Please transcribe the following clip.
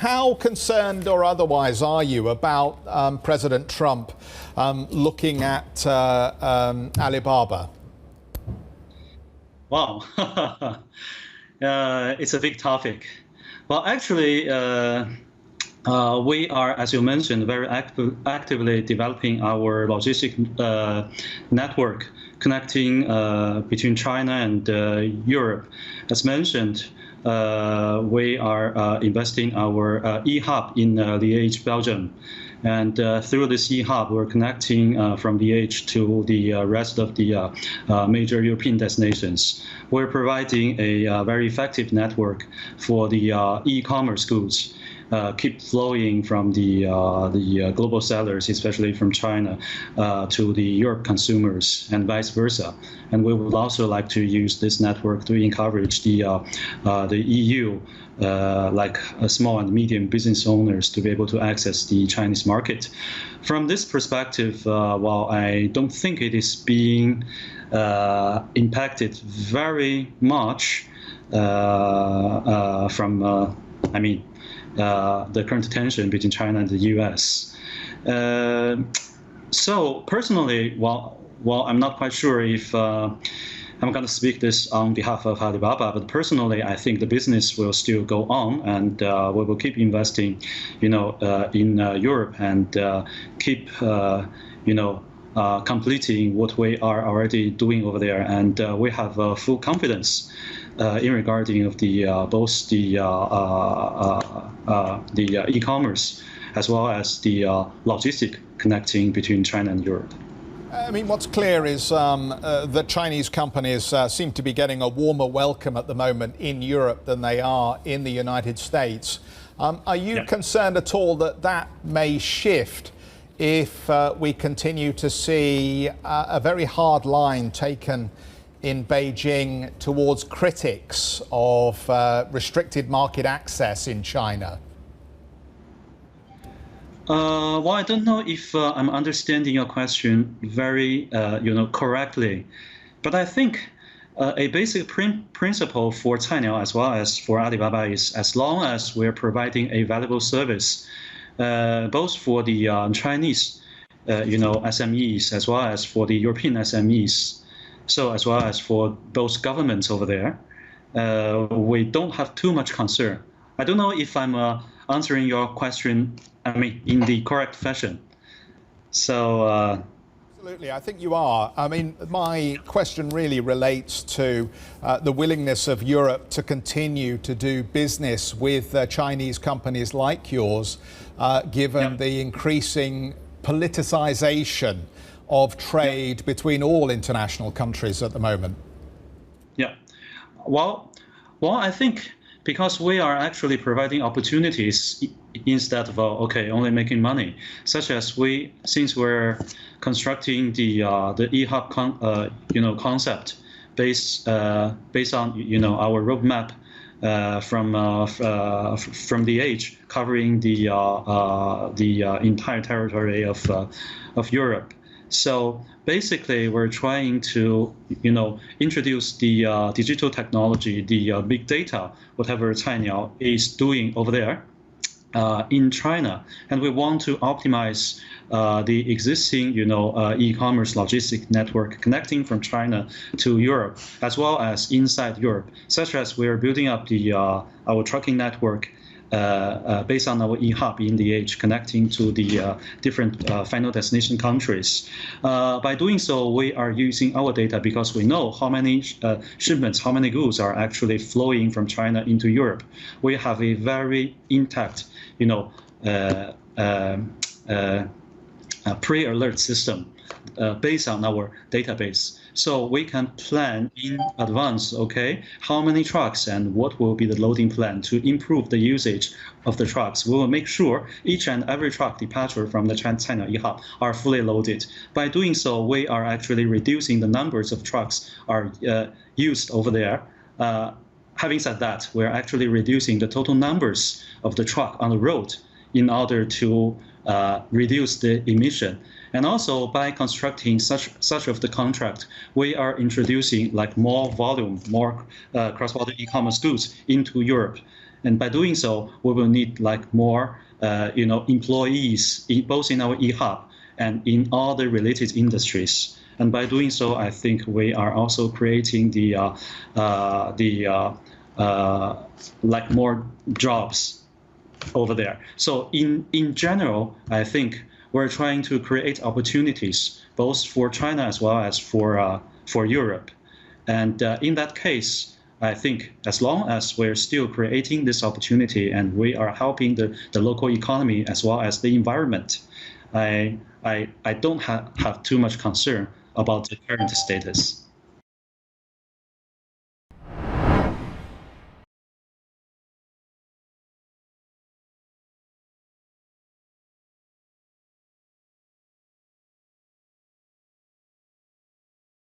how concerned or otherwise are you about President Trump looking at Alibaba? Wow, it's a big topic. Well, actually, we are, as you mentioned, very actively developing our logistic network connecting between China and Europe. As mentioned, we are investing our e-hub in Liège, Belgium. And through this e-hub, we're connecting from Liège to the rest of the major European destinations. We're providing a very effective network for the e-commerce goods. Keep flowing from the global sellers, especially from China, to the Europe consumers and vice versa. And we would also like to use this network to encourage the EU, like small and medium business owners, to be able to access the Chinese market. From this perspective, while I don't think it is being impacted very much from, the current tension between China and the U.S. So personally, while I'm not quite sure if I'm going to speak this on behalf of Alibaba, but personally, I think the business will still go on, and we will keep investing, in Europe, and keep, completing what we are already doing over there, and we have full confidence in regarding of the both the e-commerce as well as the logistic connecting between China and Europe. I mean, what's clear is that Chinese companies seem to be getting a warmer welcome at the moment in Europe than they are in the United States. Are you concerned at all that that may shift if we continue to see a very hard line taken in Beijing towards critics of restricted market access in China? Well, I don't know if I'm understanding your question very, correctly, but I think a basic principle for Cainiao as well as for Alibaba is, as long as we're providing a valuable service, both for the Chinese, SMEs as well as for the European SMEs, so as well as for both governments over there, we don't have too much concern. I don't know if I'm answering your question, in the correct fashion. So. Absolutely, I think you are. I mean, my question really relates to the willingness of Europe to continue to do business with Chinese companies like yours, given the increasing politicization of trade between all international countries at the moment. Yeah. Well, I think because we are actually providing opportunities instead of only making money, such as since we're constructing the e-hub concept based on our roadmap from the age covering the entire territory of Europe. So basically, we're trying to, introduce the digital technology, the big data, whatever Cainiao is doing over there in China, and we want to optimize the existing, e-commerce logistic network connecting from China to Europe, as well as inside Europe, such as we're building up our trucking network. Based on our e-hub in Liège, connecting to the different final destination countries. By doing so, we are using our data because we know how many shipments, how many goods are actually flowing from China into Europe. We have a very intact, pre-alert system based on our database. So we can plan in advance, how many trucks and what will be the loading plan to improve the usage of the trucks. We will make sure each and every truck departure from the China e-hub are fully loaded. By doing so, we are actually reducing the numbers of trucks are used over there. Having said that, we're actually reducing the total numbers of the truck on the road in order to reduce the emission. And also, by constructing such of the contract, we are introducing more volume, more cross-border e-commerce goods into Europe. And by doing so, we will need like more employees both in our e-hub and in all the related industries. And by doing so, I think we are also creating like more jobs over there. So in general, I think we're trying to create opportunities both for China as well as for Europe. And in that case, I think as long as we're still creating this opportunity and we are helping the local economy as well as the environment, I don't have too much concern about the current status.